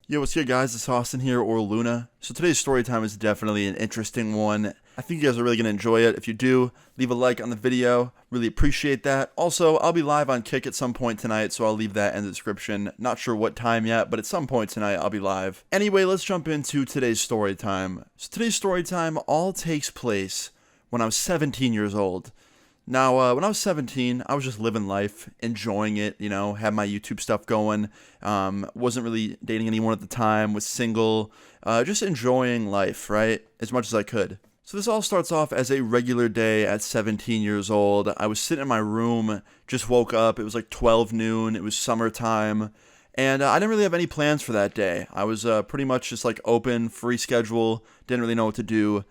Yo, what's good, guys? It's Austin here, or Luna. So today's story time is definitely an interesting one. I think you guys are really going to enjoy it. If you do, leave a like on the video. Really appreciate that. Also, I'll be live on Kick at some point tonight, so I'll leave that in the description. Not sure what time yet, but at some point tonight, I'll be live. Anyway, let's jump into today's story time. So today's story time all takes place when I was 17 years old. Now, when I was 17, I was just living life, enjoying it, had my YouTube stuff going, wasn't really dating anyone at the time, was single, just enjoying life, right, as much as I could. So this all starts off as a regular day at 17 years old. I was sitting in my room, just woke up, it was like 12 noon, it was summertime, and I didn't really have any plans for that day. I was pretty much just like open, free schedule, didn't really know what to do.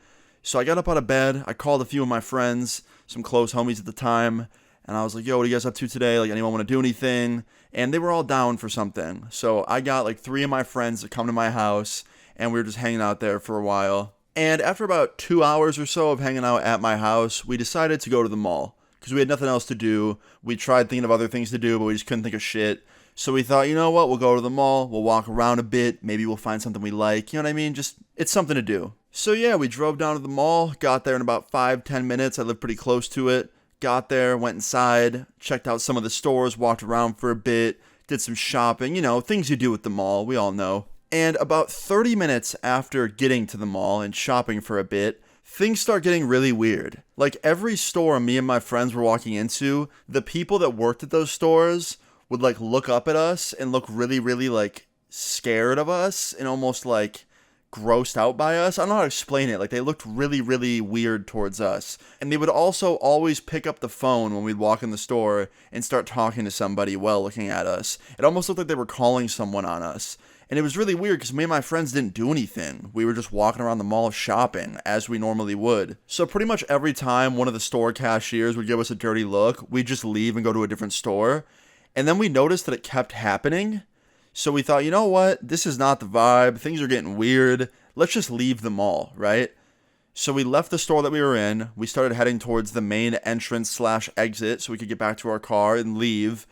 So I got up out of bed, I called a few of my friends, some close homies at the time, and I was like, yo, what are you guys up to today? Like, anyone want to do anything? And they were all down for something. So I got like 3 of my friends to come to my house, and we were just hanging out there for a while. And after about 2 hours or so of hanging out at my house, we decided to go to the mall, because we had nothing else to do. We tried thinking of other things to do, but we just couldn't think of shit. So we thought, you know what, we'll go to the mall, we'll walk around a bit, maybe we'll find something we like, you know what I mean? Just, it's something to do. So yeah, we drove down to the mall, got there in about 5-10 minutes, I lived pretty close to it, got there, went inside, checked out some of the stores, walked around for a bit, did some shopping, things you do at the mall, we all know. And about 30 minutes after getting to the mall and shopping for a bit, things start getting really weird. Like every store me and my friends were walking into, the people that worked at those stores would like look up at us and look really, really like scared of us and almost like grossed out by us. I don't know how to explain it. Like they looked really, really weird towards us. And they would also always pick up the phone when we'd walk in the store and start talking to somebody while looking at us. It almost looked like they were calling someone on us. And it was really weird because me and my friends didn't do anything. We were just walking around the mall shopping as we normally would. So pretty much every time one of the store cashiers would give us a dirty look, we'd just leave and go to a different store. And then we noticed that it kept happening. So we thought, you know what? This is not the vibe. Things are getting weird. Let's just leave the mall, right? So we left the store that we were in. We started heading towards the main entrance/exit so we could get back to our car and leave.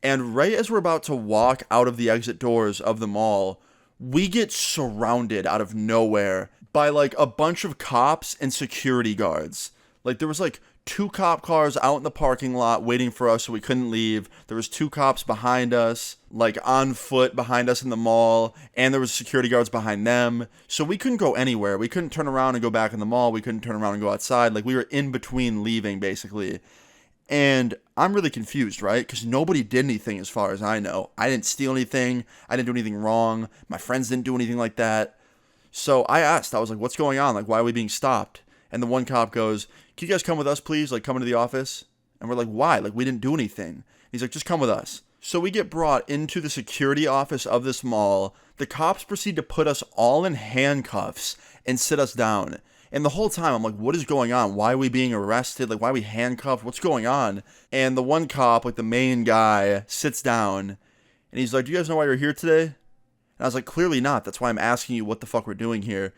And right as we're about to walk out of the exit doors of the mall, we get surrounded out of nowhere by like a bunch of cops and security guards. Like there was like 2 cop cars out in the parking lot waiting for us so we couldn't leave. There was 2 cops behind us, like on foot behind us in the mall, and there was security guards behind them. So we couldn't go anywhere. We couldn't turn around and go back in the mall. We couldn't turn around and go outside. Like we were in between leaving basically. And I'm really confused, right? Because nobody did anything as far as I know. I didn't steal anything. I didn't do anything wrong. My friends didn't do anything like that. So I asked, I was like, what's going on? Like, why are we being stopped? And the one cop goes, can you guys come with us, please? Like, come into the office. And we're like, why? Like, we didn't do anything. He's like, just come with us. So we get brought into the security office of this mall. The cops proceed to put us all in handcuffs and sit us down. And the whole time, I'm like, what is going on? Why are we being arrested? Like, why are we handcuffed? What's going on? And the one cop, like the main guy, sits down. And he's like, do you guys know why you're here today? And I was like, clearly not. That's why I'm asking you what the fuck we're doing here.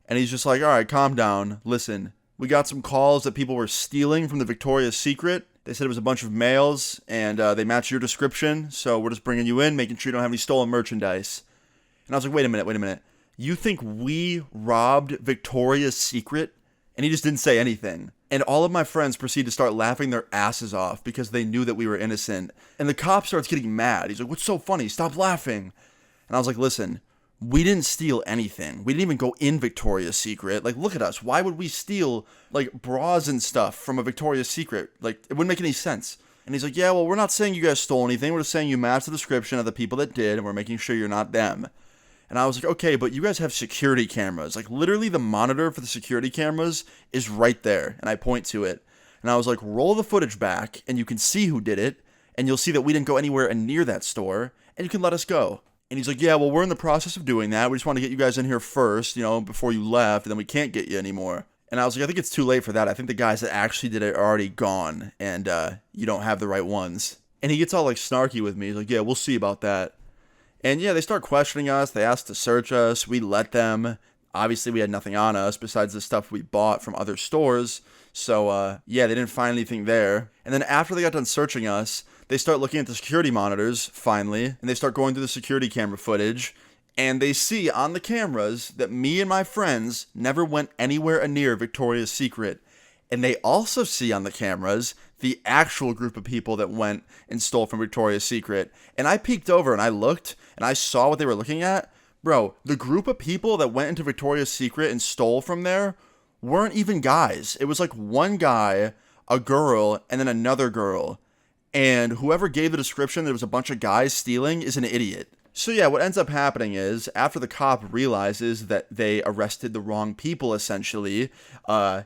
And he's just like, all right, calm down. Listen, we got some calls that people were stealing from the Victoria's Secret. They said it was a bunch of males, and they matched your description. So we're just bringing you in, making sure you don't have any stolen merchandise. And I was like, wait a minute. You think we robbed Victoria's Secret? And he just didn't say anything. And all of my friends proceed to start laughing their asses off because they knew that we were innocent. And the cop starts getting mad. He's like, what's so funny? Stop laughing. And I was like, listen, we didn't steal anything. We didn't even go in Victoria's Secret. Like, look at us. Why would we steal, like, bras and stuff from a Victoria's Secret? Like, it wouldn't make any sense. And he's like, yeah, well, we're not saying you guys stole anything. We're just saying you matched the description of the people that did, and we're making sure you're not them. And I was like, okay, but you guys have security cameras. Like, literally the monitor for the security cameras is right there. And I point to it. And I was like, roll the footage back, and you can see who did it. And you'll see that we didn't go anywhere near that store. And you can let us go. And he's like, yeah, well, we're in the process of doing that. We just want to get you guys in here first, before you left. And then we can't get you anymore. And I was like, I think it's too late for that. I think the guys that actually did it are already gone. And you don't have the right ones. And he gets all, like, snarky with me. He's like, yeah, we'll see about that. And yeah, they start questioning us. They asked to search us. We let them. Obviously, we had nothing on us besides the stuff we bought from other stores. So, yeah, they didn't find anything there. And then after they got done searching us, they start looking at the security monitors, finally. And they start going through the security camera footage. And they see on the cameras that me and my friends never went anywhere near Victoria's Secret. And they also see on the cameras the actual group of people that went and stole from Victoria's Secret. And I peeked over and I looked and I saw what they were looking at. Bro, the group of people that went into Victoria's Secret and stole from there weren't even guys. It was like one guy, a girl, and then another girl. And whoever gave the description there was a bunch of guys stealing is an idiot. So yeah, what ends up happening is, after the cop realizes that they arrested the wrong people, essentially,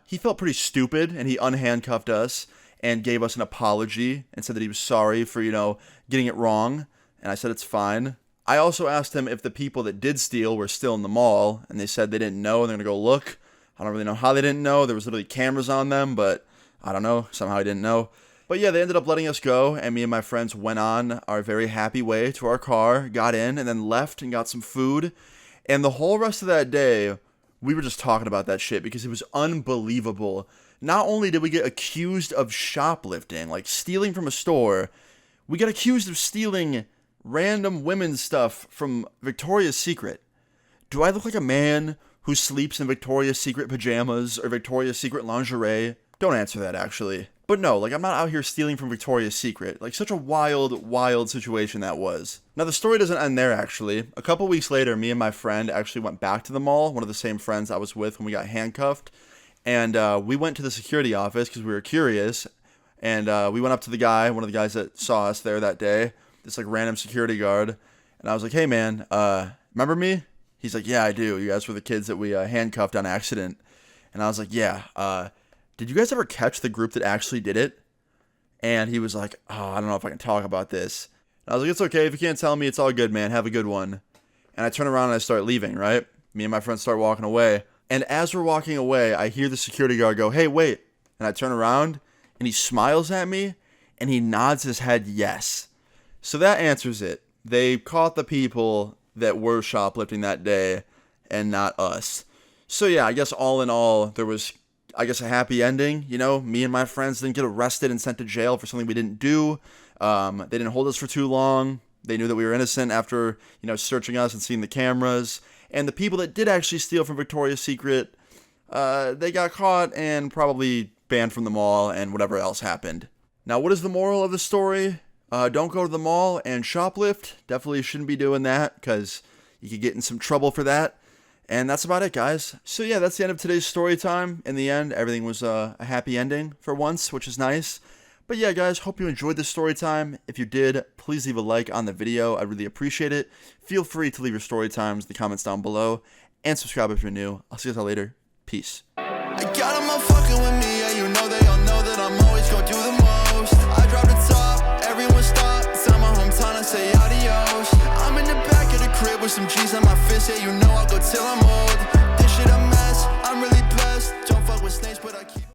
he felt pretty stupid, and he unhandcuffed us and gave us an apology and said that he was sorry for, getting it wrong. And I said it's fine. I also asked him if the people that did steal were still in the mall, and they said they didn't know, and they're going to go look. I don't really know how they didn't know. There was literally cameras on them, but I don't know. Somehow I didn't know. But yeah, they ended up letting us go, and me and my friends went on our very happy way to our car, got in, and then left and got some food. And the whole rest of that day, we were just talking about that shit because it was unbelievable. Not only did we get accused of shoplifting, like stealing from a store, we got accused of stealing random women's stuff from Victoria's Secret. Do I look like a man who sleeps in Victoria's Secret pajamas or Victoria's Secret lingerie? Don't answer that, actually. But no, like, I'm not out here stealing from Victoria's Secret. Like, such a wild, wild situation that was. Now, the story doesn't end there, actually. A couple weeks later, me and my friend actually went back to the mall, one of the same friends I was with when we got handcuffed. And we went to the security office because we were curious. And we went up to the guy, one of the guys that saw us there that day, this, like, random security guard. And I was like, hey, man, remember me? He's like, yeah, I do. You guys were the kids that we handcuffed on accident. And I was like, yeah, did you guys ever catch the group that actually did it? And he was like, oh, I don't know if I can talk about this. And I was like, it's okay. If you can't tell me, it's all good, man. Have a good one. And I turn around and I start leaving, right? Me and my friends start walking away. And as we're walking away, I hear the security guard go, hey, wait. And I turn around and he smiles at me and he nods his head yes. So that answers it. They caught the people that were shoplifting that day and not us. So yeah, I guess all in all, there was, a happy ending. Me and my friends didn't get arrested and sent to jail for something we didn't do. They didn't hold us for too long. They knew that we were innocent after, searching us and seeing the cameras. And the people that did actually steal from Victoria's Secret, they got caught and probably banned from the mall and whatever else happened. Now, what is the moral of the story? Don't go to the mall and shoplift. Definitely shouldn't be doing that because you could get in some trouble for that. And that's about it, guys. So yeah, that's the end of today's story time. In the end, everything was a happy ending for once, which is nice. But yeah, guys, hope you enjoyed this story time. If you did, please leave a like on the video. I'd really appreciate it. Feel free to leave your story times in the comments down below. And subscribe if you're new. I'll see you guys all later. Peace. I got them all fucking with me, yeah, they all know that I'm always gonna do the most. I drop the top, everyone stop. Tell my hometown and say adios. I'm in the back of the crib with some G's on my fist, yeah, I'll go till I'm old. This shit a mess, I'm really blessed. Don't fuck with snakes, but I keep